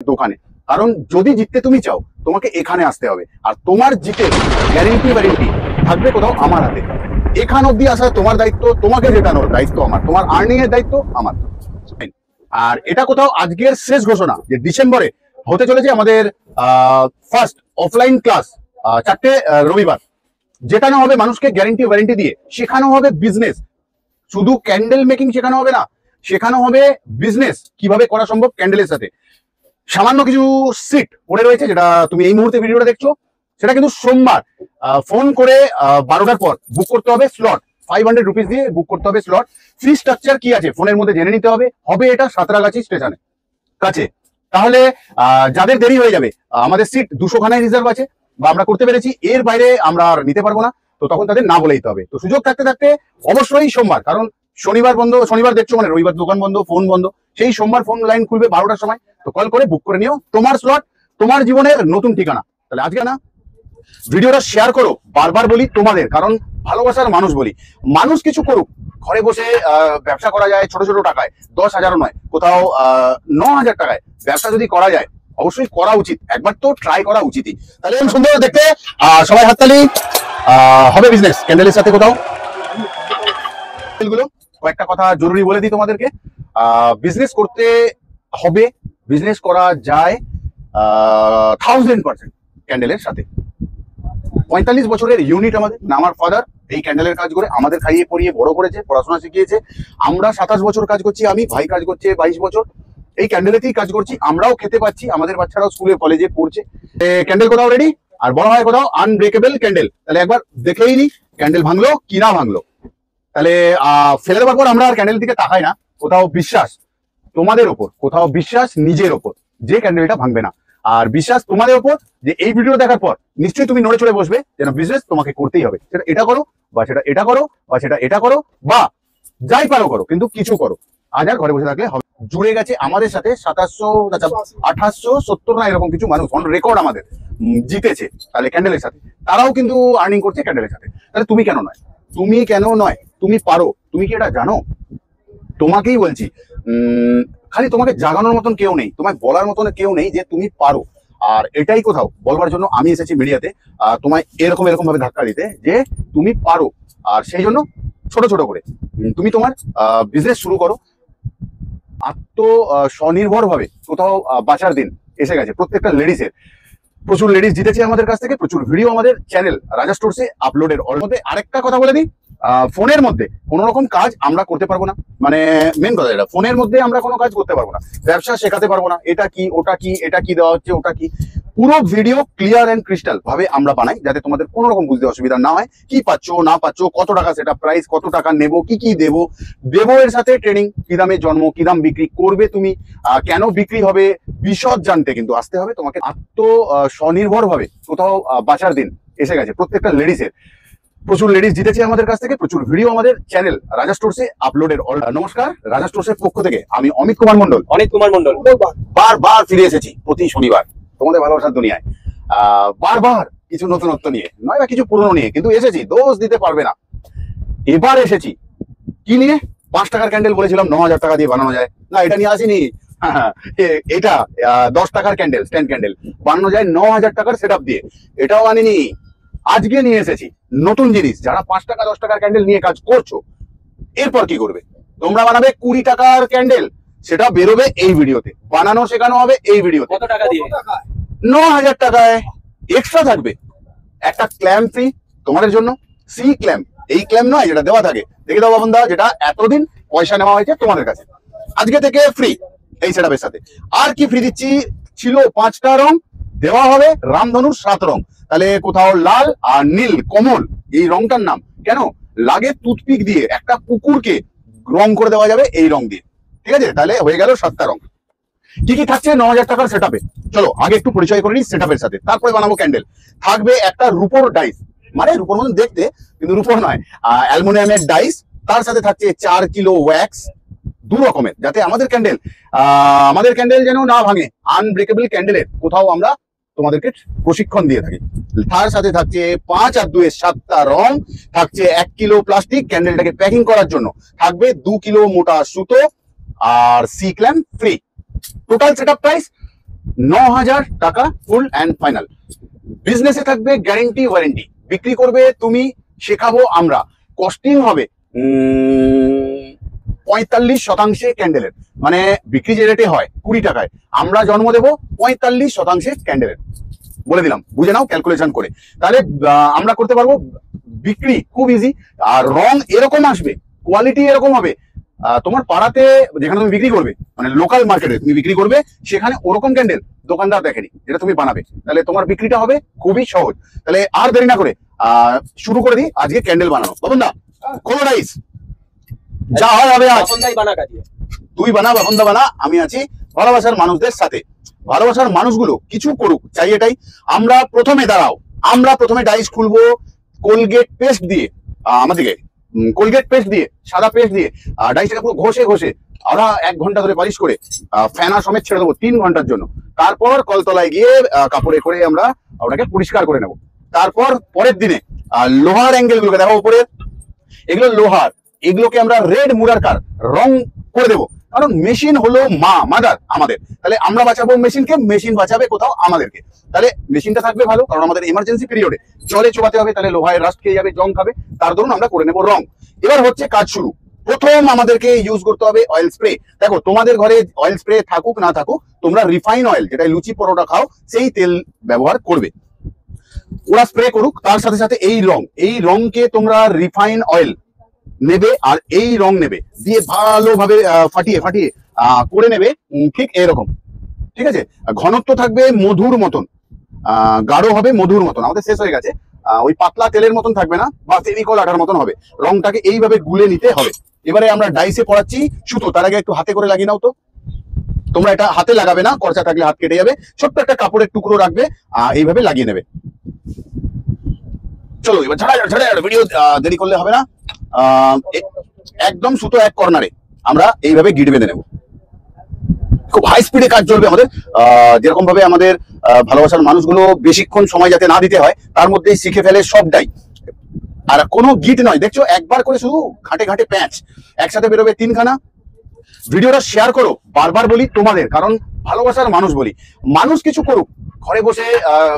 দোকানে, কারণ যদি জিততে তুমি চাও তোমাকে এখানে আসতে হবে, আর তোমার জিতে গ্যারেন্টি থাকবে কোথাও আমার হাতে। এখান অব্দি আসা তোমার দায়িত্ব, তোমাকে জেতানোর দায়িত্ব আমার, তোমার আর্নিং এর দায়িত্ব আমার। আর এটা কোথাও আজকের শেষ ঘোষণা যে ডিসেম্বরে হতে চলেছে আমাদের ফার্স্ট অফলাইন ক্লাস, 4টে রবিবার, যেটা না হবে মানুষকে গ্যারেন্টি ওয়ারেন্টি দিয়ে শেখানো হবে বিজনেস। শুধু ক্যান্ডেল মেকিং শেখানো হবে না, শেখানো হবে বিজনেস কিভাবে করা সম্ভব ক্যান্ডেলের সাথে। সামান্য কিছু সিট পড়ে রয়েছে, যেটা তুমি এই মুহূর্তে ভিডিওটা দেখছো, সেটা কিন্তু সোমবার ফোন করে 12টার পর বুক করতে হবে স্লট। 500 রুপিস দিয়ে বুক করতে হবে স্লট। ফ্রি স্ট্রাকচার কি আছে ফোনের মধ্যে জেনে নিতে হবে। হবে এটা সাঁতরাগাছি স্টেশনে কাছে। তাহলে যাদের দেরি হয়ে যাবে, আমাদের সিট 200 খানায় রিজার্ভ আছে, বা আমরা করতে পেরেছি, এর বাইরে আমরা আর নিতে পারবো না, তো তখন তাদের না বলে দিতে হবে। তো সুযোগ থাকতে থাকতে অবশ্যই সোমবার, কারণ শনিবার বন্ধ, শনিবার দেখছো মানে রবিবার দোকান বন্ধ, ফোন বন্ধ, সেই সোমবার ফোন লাইন খুলবে 12টার সময়, তো কল করে বুক করে নিও তোমার স্লট, তোমার জীবনের নতুন ঠিকানা। তাহলে আজকে না ভিডিওটা শেয়ার করো, বারবার বলি তোমাদের, কারণ ভালোবাসার মানুষ বলি, মানুষ কিছু করুক, ঘরে বসে ব্যবসা করা যায় ছোট ছোট টাকায়, 10,000ও নয়, কোথাও 9,000 টাকায় ব্যবসা যদি করা যায়, অবশ্যই করা উচিত, একবার তো ট্রাই করা উচিতই। তাহলে সুন্দর দেখতে সবাই হাততালি। হবে বিজনেস ক্যান্ডেলের সাথে কোথাও। কয়েকটা কথা জরুরি বলে দিই তোমাদেরকে। বিজনেস করতে হবে, বিজনেস করা যায় 1000% ক্যান্ডেলের সাথে। 45 বছরের ইউনিট আমাদের, আমার ফাদার এই ক্যান্ডেলের কাজ করে আমাদের খাইয়ে পড়িয়ে বড় করেছে, পড়াশোনা শিখিয়েছে। আমরা 27 বছর কাজ করছি, আমি ভাই কাজ করছে 22 বছর, এই ক্যান্ডেলেতেই কাজ করছি, আমরাও খেতে পাচ্ছি, আমাদের বাচ্চারাও স্কুলে কলেজে পড়ছে। ক্যান্ডেল কোথাও রেডি, আর বলা হয় কোথাও আনব্রেকেবল ক্যান্ডেল। তাহলে একবার দেখেই নি ক্যান্ডেল ভাঙলো কি না ভাঙলো। তাহলে ফেলে দেওয়ার পর আমরা আর ক্যান্ডেলের দিকে তাকাই না, কোথাও বিশ্বাস তোমাদের ওপর, কোথাও বিশ্বাস নিজের ওপর যে ক্যান্ডেলটা ভাঙবে না, আর বিশ্বাস তোমাদের ওপর যে এই ভিডিও দেখার পর নিশ্চয়ই তুমি নড়ে চড়ে বসবে, যেন বিজনেস তোমাকে করতেই হবে। সেটা এটা করো, বা সেটা এটা করো, বা সেটা এটা করো, বা যাই পারো করো, কিন্তু কিছু করো। আজ আর ঘরে বসে থাকলে হবে। জুড়ে গেছে আমাদের সাথে 2870 না এরকম কিছু মানুষ, অন রেকর্ড আমাদের জিতেছে তাহলে ক্যান্ডেলের সাথে, তারাও কিন্তু আর্নিং করছে ক্যান্ডেলের সাথে। তাহলে তুমি কেন নয়, তুমি কেন নয়, তুমি পারো। তুমি কি এটা জানো? তোমাকেই বলছি, খালি তোমাকে জাগানোর মতন কেউ নেই, তোমায় বলার মতন কেউ নেই যে তুমি পারো। আর এটাই কোথাও বলবার জন্য আমি এসেছি মিডিয়াতে, তোমায় এরকম ভাবে ধাক্কা দিতে যে তুমি পারো। আর সেই জন্য ছোট ছোট করে তুমি তোমার বিজনেস শুরু করো। স্বনির্ভর ভাবে কোথাও বাঁচার দিন এসে গেছে প্রত্যেকটা লেডিসের। প্রচুর লেডিস জিতেছে আমাদের কাছ থেকে, প্রচুর ভিডিও আমাদের চ্যানেল রাজা স্টোরসে আপলোডের। ওর মধ্যে আরেকটা কথা বলে দিই, ফোনের মধ্যে কোনো রকম কাজ আমরা করতে পারবো না, মানে মেন কথা এটা, ফোনের মধ্যে আমরা কোনো কাজ করতে পারবো না, ব্যবসা শেখাতে পারবো না, এটা কি ওটা কি, এটা কি দেওয়া হচ্ছে ওটা কি। পুরো ভিডিও ক্লিয়ার এন্ড ক্রিস্টাল ভাবে আমরা বানাই, যাতে তোমাদের কোনো রকম বুঝতে অসুবিধা না হয়। কি পাচ্ছ না পাচ্ছ, কত টাকা সেটা প্রাইস, কত টাকা নেব, কি কি দেবো, এর সাথে ট্রেনিং, কি দামে জন্ম, কি দাম বিক্রি করবে তুমি, কেন বিক্রি হবে, বিশদ জানতে কিন্তু আসতে হবে তোমাকে। স্বনির্ভর ভাবে কোথাও বাঁচার দিন এসে গেছে প্রত্যেকটা লেডিসের। প্রচুর লেডিস জিতেছে আমাদের কাছ থেকে, প্রচুর ভিডিও আমাদের চ্যানেল রাজা স্টোরসে আপলোডের। নমস্কার, রাজা স্টোরসের পক্ষ থেকে আমি অমিত কুমার মন্ডল, বারবার ফিরে এসেছি প্রতি শনিবার তোমাদের ভালোবাসার দুনিয়ায়, বারবার কিছু নতুনত্ব নিয়ে, নয় বা কিছু পুরনো নিয়ে, কিন্তু এসেছি, দোষ দিতে পারবে না। এবার এসেছি কি নিয়ে? 5 টাকার ক্যান্ডেল বলেছিলাম 9,000 টাকা দিয়ে বানানো যায়, না এটা নিয়ে আসিনি। এটা 10 টাকার ক্যান্ডেল, স্ট্যান্ড ক্যান্ডেল বানানো যায় 9,000 টাকার সেটআপ দিয়ে, এটাও আনিনি। আজকে নিয়ে এসেছি নতুন জিনিস। যারা 5 টাকা 10 টাকার ক্যান্ডেল নিয়ে কাজ করছো, এরপর কি করবে? তোমরা বানাবে 20 টাকার ক্যান্ডেল, সেটা বেরোবে এই ভিডিওতে, বানানো শেখানো হবে এই ভিডিওতে। কত টাকা দিয়ে? 9,000 টাকায়। এক্সট্রা থাকবে একটা ক্ল্যাম্প ফ্রি তোমাদের জন্য, সি ক্ল্যাম্প, এই ক্ল্যাম্প নয় যেটা দেওয়া থাকে, দেখে দাও বাবন দা, যেটা এতদিন পয়সা নেওয়া হয়েছে তোমাদের কাছে, আজকে থেকে ফ্রি এই সেটআপের সাথে। আর কি ফ্রি দিচ্ছি? ছিল 5টা রং, দেওয়া হবে রামধনুর 7 রং। তাহলে কোথাও লাল আর নীল কমল, এই রংটার নাম কেন লাগে, টুথপিক দিয়ে একটা কুকুরকে রং করে দেওয়া যাবে এই রং দিয়ে, ঠিক আছে? তাহলে হয়ে গেল 7টা রং। কি কি থাকছে 9,000 টাকার সেটআপে? চলো আগে একটু পরিচয় করে নিই সেটআপের সাথে, তারপরে বানাবো ক্যান্ডেল। থাকবে একটা রূপোর ডাইস, মানে রূপোর মতন দেখতে কিন্তু রূপোর নয়, অ্যালুমিনিয়ামের ডাইস। তার সাথে থাকছে 4 কিলো ওয়্যাক্স, 2 রকমের, যাতে আমাদের ক্যান্ডেল যেন না ভাঙে। আনব্রেকেবল ক্যান্ডেলের কোথাও আমরা তোমাদেরকে প্রশিক্ষণ দিয়ে থাকি। তার সাথে থাকছে 5 আর 2 এর 7টা রং, থাকছে 1 কিলো প্লাস্টিক ক্যান্ডেলটাকে প্যাকিং করার জন্য, থাকবে 2 কিলো মোটা সুতো, আর C clamp free. Total setup price 9,000 টাকা ফুল অ্যান্ড ফাইনাল। বিজনেসে থাকবে গ্যারেন্টি ওয়ারেন্টি, বিক্রি করবে তুমি, শেখাবো আমরা। কস্টিং হবে 45% ক্যান্ডেলের, মানে বিক্রি যে রেটে হয় 20 টাকায়, আমরা জন্ম দেবো 45% ক্যান্ডেলের। বলে দিলাম, বুঝে নাও ক্যালকুলেশন করে। তাহলে আমরা করতে পারবো বিক্রি খুব ইজি। আর রং এরকম আসবে, কোয়ালিটি এরকম হবে, তোমার পাড়াতে যেখানে তুমি বিক্রি করবে, মানে লোকাল মার্কেটে তুমি বিক্রি করবে, সেখানে ওরকম ক্যান্ডেল দোকানদার দেখেনি, যেটা তুমি বানাবে। তাহলে তোমার বিক্রিটা হবে খুবই সহজ। তাহলে আর দেরি না করে শুরু করে দিই আজকে ক্যান্ডেল বানানো। বাবন দা, কোনো রাইস যা হয় হবে আজ। তুই বানা, বাবন দা বানা, আমি আছি ভালোবাসার মানুষদের সাথে। ভালোবাসার মানুষগুলো কিছু করুক, চাই এটাই। আমরা প্রথমে দাঁড়াও, আমরা প্রথমে ডাইস খুলবো কোলগেট পেস্ট দিয়ে, আমাদেরকে কোলগেট পেস্ট দিয়ে, সাদা পেস্ট দিয়ে ডাইসটাকে পুরো ঘষে ঘষে আমরা 1 ঘন্টা ধরে পালিশ করে ফেনা সমেত ছেড়ে দেবো 3 ঘন্টার জন্য। তারপর কলতলায় গিয়ে কাপড়ে করে আমরা ওটাকে পরিষ্কার করে নেব। তারপর পরের দিনে লোহার অ্যাঙ্গেল গুলোকে দেখো উপরে, এগুলো লোহার, এগুলোকে আমরা রেড মুরারকার রং করে দেবো। কারণ মেশিন হলো মাদার আমাদের। তাহলে আমরা বাঁচাবো মেশিনকে, মেশিন বাঁচাবে কোথাও আমাদেরকে। তাহলে মেশিনটা থাকবে ভালো, কারণ আমাদের ইমার্জেন্সি পিরিয়ডে জলে চোবাতে হবে, তাহলে লোহায় রাস্ট খেয়ে যাবে, জং খাবে। তার দরুন আমরা করে নেবো রং। এবার হচ্ছে কাজ শুরু। প্রথম আমাদেরকে ইউজ করতে হবে অয়েল স্প্রে। দেখো তোমাদের ঘরে অয়েল স্প্রে থাকুক না থাকুক, তোমরা রিফাইন অয়েল, যেটা লুচি পরোটা খাও, সেই তেল ব্যবহার করবে। ওরা স্প্রে করুক, তার সাথে সাথে এই রংকে তোমরা রিফাইন অয়েল নেবে আর এই রং নেবে, দিয়ে ভালোভাবে ফাটিয়ে ফাটিয়ে করে নেবে ঠিক এরকম। ঠিক আছে, ঘনত্ব থাকবে মধুর মতন, গাঢ় হবে মধুর মতন। আমাদের শেষ হয়ে গেছে, ওই পাতলা তেলের মতন থাকবে না, বা ফেভিকল আঠার মতন হবে। রংটাকে এইভাবে গুলে নিতে হবে। এবারে আমরা ডাইসে পড়াচ্ছি সুতো, তার আগে একটু হাতে করে লাগিয়ে নাও তো। তোমরা এটা হাতে লাগাবে না, খরচা থাকলে হাত কেটে যাবে। ছোট্ট একটা কাপড়ের টুকরো রাখবে, এইভাবে লাগিয়ে নেবে। চলো এবার ঝাড়া ভিডিও দেরি করলে হবে না। একদম সুতো এক কর্নারে আমরা এইভাবে গিট বেঁধে নেব। খুব হাই স্পিডে কাজ চলবে আমাদের, যেরকম ভাবে আমাদের ভালোবাসার মানুষগুলো বেশিক্ষণ সময় যাতে না দিতে হয়, তার মধ্যেই শিখে ফেলে সবটাই। আর কোনো গিট নয়, দেখছো একবার করে শুধু ঘাটে ঘাটে প্যাঁচ, একসাথে বেরোবে 3খানা। ভিডিওটা শেয়ার করো, বারবার বলি তোমাদের, কারণ ভালোবাসার মানুষ বলি। মানুষ কিছু করুক, ঘরে বসে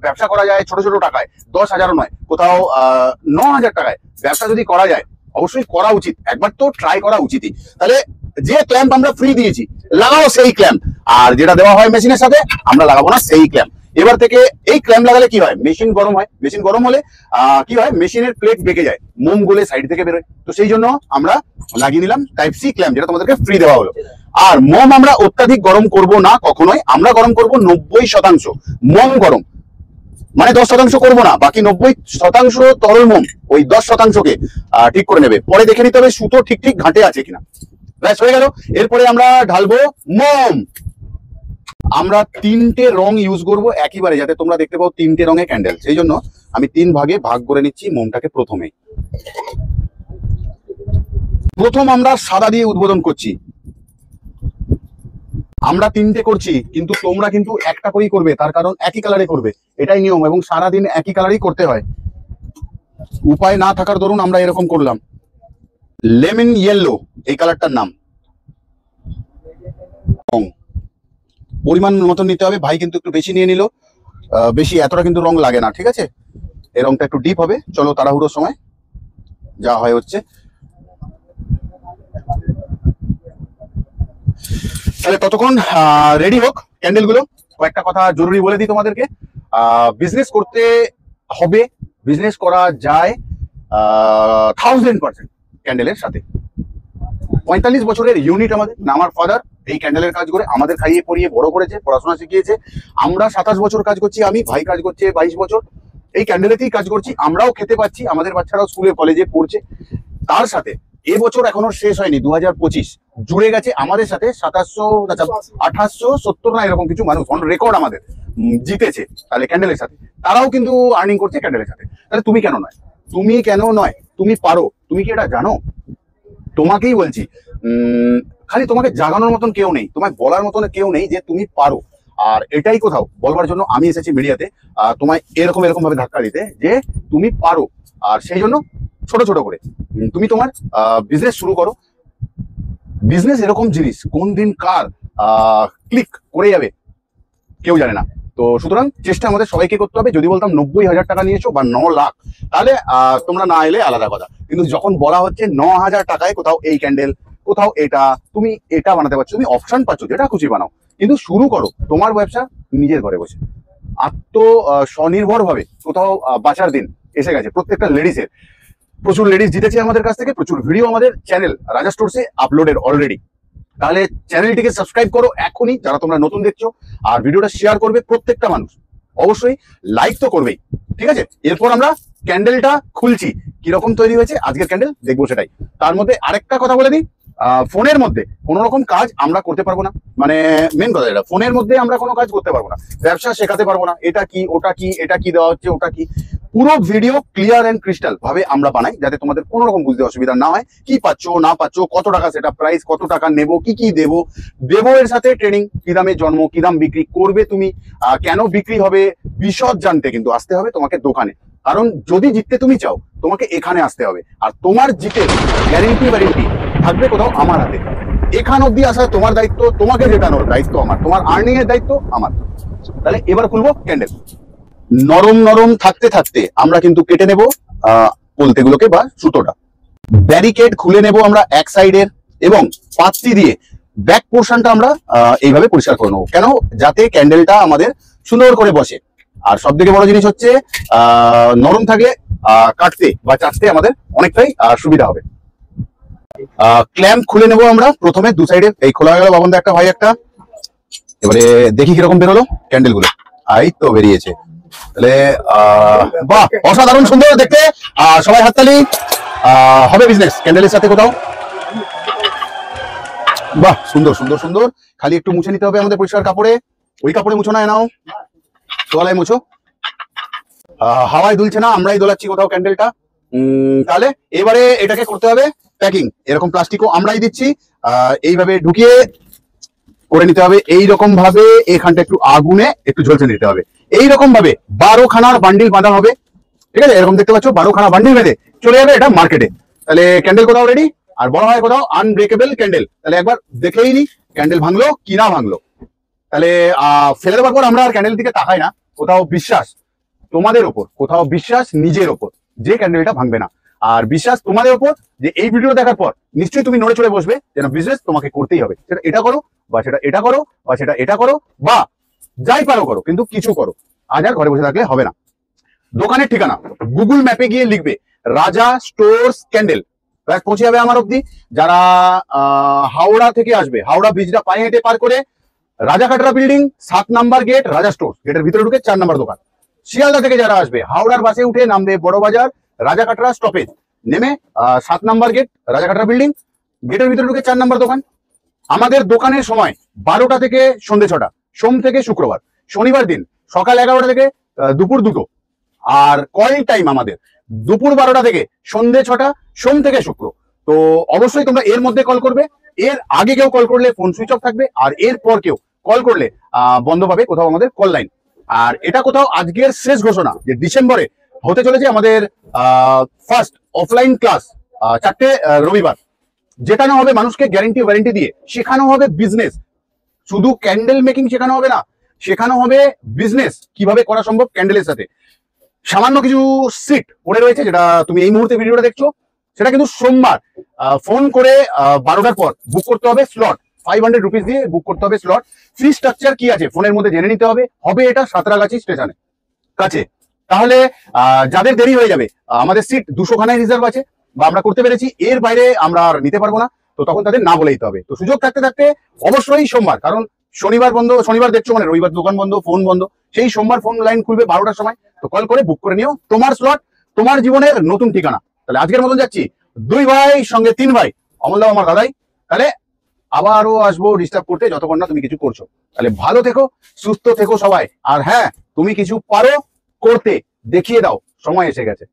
ব্যবসা করা যায় ছোট ছোট টাকায়, 10,000ও নয়, কোথাও 9,000 টাকায় ব্যবসা যদি করা যায়, অবশ্যই করা উচিত। একবার তো ট্রাই করা উচিতই। তাহলে যে ক্ল্যাম্প আমরা ফ্রি দিয়েছি, লাগাও সেই ক্ল্যাম্প। আর যেটা দেওয়া হয় মেশিনের সাথে, আমরা লাগাবো না সেই ক্ল্যাম্প। এবার থেকে এই ক্ল্যাম্প লাগালে কি হয়, মেশিন গরম হয়, মেশিন গরম হলে কি হয়, মেশিনের প্লেট বেঁকে যায়, মোম গুলে সাইড থেকে বেরোয়। তো সেই জন্য আমরা লাগিয়ে নিলাম টাইপ সি ক্ল্যাম্প, যেটা তোমাদেরকে ফ্রি দেওয়া হলো। আর মোম আমরা অত্যাধিক গরম করব না কখনোই, আমরা গরম করব 90%। মোম গরম মানে 10% করবো না, বাকি 90% তরল মোম ওই 10%কে ঠিক করে নেবে। পরে দেখে নিতে হবে সুতো ঠিক ঠিক ঘাটে আছে কিনা। ব্যাস হয়ে গেল। এরপরে আমরা ঢালবো মোম। আমরা 3টে রং ইউজ করবো একইবারে, যাতে তোমরা দেখতে পাও 3টে রঙের ক্যান্ডেল। সেই জন্য আমি 3 ভাগে ভাগ করে নিচ্ছি মোমটাকে। প্রথম আমরা সাদা দিয়ে উদ্বোধন করছি। আমরা 3টে করছি, কিন্তু তোমরা কিন্তু একটা করেই করবে, তার কারণ একই কালারে করবে, এটাই নিয়ম, এবং সারাদিন একই কালারই করতে হয়। উপায় না থাকার দরুন আমরা এরকম করলাম। লেমন ইয়েলো এই কালারটার নাম। পরিমাণ মতন নিতে হবে, ভাই কিন্তু একটু বেশি নিয়ে নিল, বেশি এতটা কিন্তু রং লাগে না। ঠিক আছে, এই রংটা একটু ডিপ হবে। চলো তাড়াহুড়োর সময় যা হয় হচ্ছে। তাহলে ততক্ষণ রেডি হোক ক্যান্ডেল গুলো। কয়েকটা কথা জরুরি বলে দিই তোমাদেরকে। বিজনেস করতে হবে, বিজনেস করা যায় 1000% ক্যান্ডেলের সাথে। 45 বছরের ইউনিট আমাদের, আমার ফাদার এই ক্যান্ডেলের কাজ করে আমাদের খাইয়ে পড়িয়ে বড় করেছে, পড়াশোনা শিখিয়েছে। আমরা 27 বছর কাজ করছি, আমি, ভাই কাজ করছে 22 বছর, এই ক্যান্ডেলেতেই কাজ করছি। আমরাও খেতে পাচ্ছি, আমাদের বাচ্চারাও স্কুলে কলেজে পড়ছে। তার সাথে এবছর এখনো শেষ হয়নি, 2025 জুড়ে গেছে আমাদের সাথে 2870 না এরকম কিছু মানুষ অন রেকর্ড আমাদের জিতেছে তাহলে ক্যান্ডেলের সাথে। তারাও কিন্তু আর্নিং করছে ক্যান্ডেলের সাথে। তাহলে তুমি কেন নয়, তুমি কেন নয়, তুমি পারো। তুমি কি এটা জানো? তোমাকেই বলছি, খালি তোমাকে জাগানোর মতন কেউ নেই, তোমায় বলার মতন কেউ নেই যে তুমি পারো। আর এটাই কোথাও বলবার জন্য আমি এসেছি মিডিয়াতে, তোমায় এরকম ভাবে ধাক্কা দিতে যে তুমি পারো। আর সেই জন্য ছোট ছোট করে তুমি তোমার বিজনেস শুরু করো। বিজনেস এরকম জিনিস, কোন দিন কার ক্লিক করে যাবে কেউ জানে না। তো সুতরাং চেষ্টা আমাদের সবাইকে করতে হবে। যদি বলতাম 90,000 টাকা নিয়েছো বা 9 লাখ, তাহলে তোমরা না এলে আলাদা কথা, কিন্তু যখন বলা হচ্ছে 9,000 টাকায় কোথাও এই ক্যান্ডেল, কোথাও এটা, তুমি এটা বানাতে পারছো, তুমি অপশন পাচ্ছ, যেটা খুশি বানাও, কিন্তু শুরু করো তোমার ব্যবসা নিজের ঘরে বসে। স্বনির্ভর ভাবে কোথাও বাঁচার দিন এসে গেছে প্রত্যেকটা লেডিসের। প্রচুর লেডিস জিতেছে আমাদের কাছ থেকে, প্রচুর ভিডিও আমাদের চ্যানেল রাজা স্টোরসে আপলোডেড অলরেডি। তাহলে চ্যানেলটিকে সাবস্ক্রাইব করো এখনই, যারা তোমরা নতুন দেখছো, আর ভিডিওটা শেয়ার করবে প্রত্যেকটা মানুষ, অবশ্যই লাইক তো করবেই, ঠিক আছে? এরপর আমরা ক্যান্ডেলটা খুলছি, কিরকম তৈরি হয়েছে আজকের ক্যান্ডেল দেখবো সেটাই। তার মধ্যে আরেকটা কথা বলে দিই, ফোনের মধ্যে কোনো রকম কাজ আমরা করতে পারবো না, মানে মেন কথা এটা, ফোনের মধ্যে আমরা কোনো কাজ করতে পারবো না, ব্যবসা শেখাতে পারবো না, এটা কি ওটা কি, এটা কি দেওয়া হচ্ছে ওটা কি। পুরো ভিডিও ক্লিয়ার এন্ড ক্রিস্টাল ভাবে আমরা বানাই, যাতে তোমাদের কোনো রকম বুঝতে অসুবিধা না হয়। কি পাচ্ছ না পাচ্ছ, কত টাকা সেটা প্রাইস, কত টাকা নেব, কি কি দেবো, এর সাথে ট্রেনিং, কি দামে জন্ম, কি দাম বিক্রি করবে তুমি, কেন বিক্রি হবে, বিশদ জানতে কিন্তু আসতে হবে তোমাকে দোকানে। কারণ যদি জিততে তুমি চাও, তোমাকে এখানে আসতে হবে, আর তোমার জিতে গ্যারেন্টি থাকবে কোথাও আমার হাতে। এখান অব্দি আসা তোমার দায়িত্ব, তোমাকে জেতানোর দায়িত্ব আমার, তোমার আর্নিং এর দায়িত্ব আমার। তাহলে এবার খুলবো ক্যান্ডেল। নরম নরম থাকতে থাকতে আমরা কিন্তু কেটে নেব পলতেগুলোকে বা সুতোটা। ব্যারিকেড খুলে নেব আমরা এক সাইডের, এবং পাত্তি দিয়ে ব্যাক পোর্শনটা আমরা এইভাবে পরিষ্কার করে নেবো। কেন? যাতে ক্যান্ডেলটা আমাদের সুন্দর করে বসে। আর সব থেকে বড় জিনিস হচ্ছে নরম থাকলে কাটতে বা চাটতে আমাদের অনেকটাই সুবিধা হবে। ক্ল্যাম্প খুলে নেব আমরা প্রথমে দু সাইডে। এই খোলা হয়ে গেল বাবনদা একটা, ভাই একটা। এবারে দেখি কিরকম বেরোলো ক্যান্ডেল গুলো। এই তো বেরিয়েছে। তাহলে বাহ, অসাধারণ সুন্দর দেখতে। সবাই হাততালি। হবে বিজনেস ক্যান্ডেলের সাথে কোথাও। বাহ, সুন্দর সুন্দর সুন্দর। খালি একটু মুছে নিতে হবে আমাদের পরিষ্কার কাপড়ে। ওই কাপড়ে মুছো না, নাও তোয়ালায় মুছো। হাওয়ায় দুলছে না, আমরাই দোলাচ্ছি কোথাও ক্যান্ডেলটা। তাহলে এবারে এটাকে করতে হবে প্যাকিং। এরকম প্লাস্টিকও আমরাই দিচ্ছি, এইভাবে ঢুকিয়ে করে নিতে হবে। এইরকম ভাবে এখানটা একটু আগুনে একটু ঝলসে নিতে হবে। এইরকম ভাবে 12 খানার বান্ডিল বাঁধা হবে, ঠিক আছে? এরকম দেখতে পাচ্ছ 12 খানা বান্ডিল বেঁধে চলে যাবে এটা মার্কেটে। তাহলে ক্যান্ডেল কোথাও রেডি। আর বলা হয় কোথাও আনব্রেকেবল ক্যান্ডেল। তাহলে একবার দেখেই নি ক্যান্ডেল ভাঙলো কি না ভাঙলো। তাহলে ফেলে দেওয়ার পর আমরা আর ক্যান্ডেল দিকে তাকাই না। কোথাও বিশ্বাস তোমাদের ওপর, কোথাও বিশ্বাস নিজের ওপর যে ক্যান্ডেলটা ভাঙবে না, আর বিশ্বাস তোমাদের ওপর যে এই ভিডিও দেখার পর নিশ্চয়ই তুমি নড়ে চড়ে বসবে, যেন বিজনেস তোমাকে করতেই হবে। সেটা এটা করো বা সেটা এটা করো বা সেটা এটা করো বা যাই পারো করো, কিন্তু কিছু করো। আজ আর ঘরে বসে থাকলে হবে না। দোকানের ঠিকানা গুগল ম্যাপে গিয়ে লিখবে রাজা স্টোরস ক্যান্ডেল, পৌঁছে যাবে আমার অব্দি। যারা হাওড়া থেকে আসবে, হাওড়া ব্রিজটা পায়ে হেঁটে পার করে রাজা কাটরা বিল্ডিং 7 নাম্বার গেট, রাজা স্টোর গেটের ভিতরে ঢুকে 4 নাম্বার দোকান। শিয়ালদা থেকে যারা আসবে, হাওড়ার বাসে উঠে নামবে বড় বাজার রাজা কাটরা স্টপেজ, নেমে 7 নাম্বার গেট, রাজা কাটরা বিল্ডিং, গেটের ভিতরে ঢুকে 4 নাম্বার দোকান। আমাদের দোকানের সময় 12টা থেকে সন্ধ্যে 6টা, সোম থেকে শুক্রবার। শনিবার দিন সকাল 11টা থেকে দুপুর 2টো। আর কল টাইম আমাদের দুপুর 12টা থেকে সন্ধ্যে 6টা, সোম থেকে শুক্র। তো অবশ্যই তোমরা এর মধ্যে কল করবে। এর আগে কেউ কল করলে ফোন সুইচ অফ থাকবে, আর এরপর কেউ কল করলে বন্ধ পাবে কোথাও আমাদের কল লাইন। আর এটা কোথাও আজকের শেষ ঘোষণা যে ডিসেম্বরে হতে চলেছে আমাদের ফার্স্ট অফলাইন ক্লাস 4টে রবিবার, যেটা না হবে মানুষকে গ্যারেন্টি ওয়ারেন্টি দিয়ে শেখানো হবে বিজনেস। শুধু ক্যান্ডেল মেকিং শেখানো হবে না, শেখানো হবে বিজনেস কিভাবে করা সম্ভব ক্যান্ডেলের সাথে। সামান্য কিছু সিট পড়ে রয়েছে, যেটা তুমি এই মুহূর্তে ভিডিওটা দেখছো, সেটা কিন্তু সোমবার ফোন করে 12টার পর বুক করতে হবে স্লট। 500 রুপিস দিয়ে বুক করতে হবে স্লট। ফ্রি স্ট্রাকচার কি আছে ফোনের মধ্যে জেনে নিতে হবে। হবে এটা সাঁতরাগাছি স্টেশনে কাছে। তাহলে যাদের দেরি হয়ে যাবে, আমাদের সিট 200 খানায় রিজার্ভ আছে বা আমরা করতে পেরেছি, এর বাইরে আমরা আর নিতে পারবো না। তো তখন তাদের না বলে দিতে হবে। তো সুযোগ থাকতে থাকতে অবশ্যই সোমবার, কারণ শনিবার বন্ধ, শনিবার দেখছো মানে রবিবার দোকান বন্ধ, ফোন বন্ধ, সেই সোমবার ফোন লাইন খুলবে 12টার সময়। তো কল করে বুক করে নিও তোমার স্লট, তোমার জীবনের নতুন ঠিকানা। তাহলে আজকের মতন যাচ্ছি, 2 ভাই সঙ্গে 3 ভাই, অমলদা আমার দাদাই। তাহলে আবারও আসবো ডিস্টার্ব করতে, যতক্ষণ না তুমি কিছু করছো। তাহলে ভালো থেকো, সুস্থ থেকো সবাই। আর হ্যাঁ, তুমি কিছু পারো করতে, দেখিয়ে দাও, সময় এসে গেছে।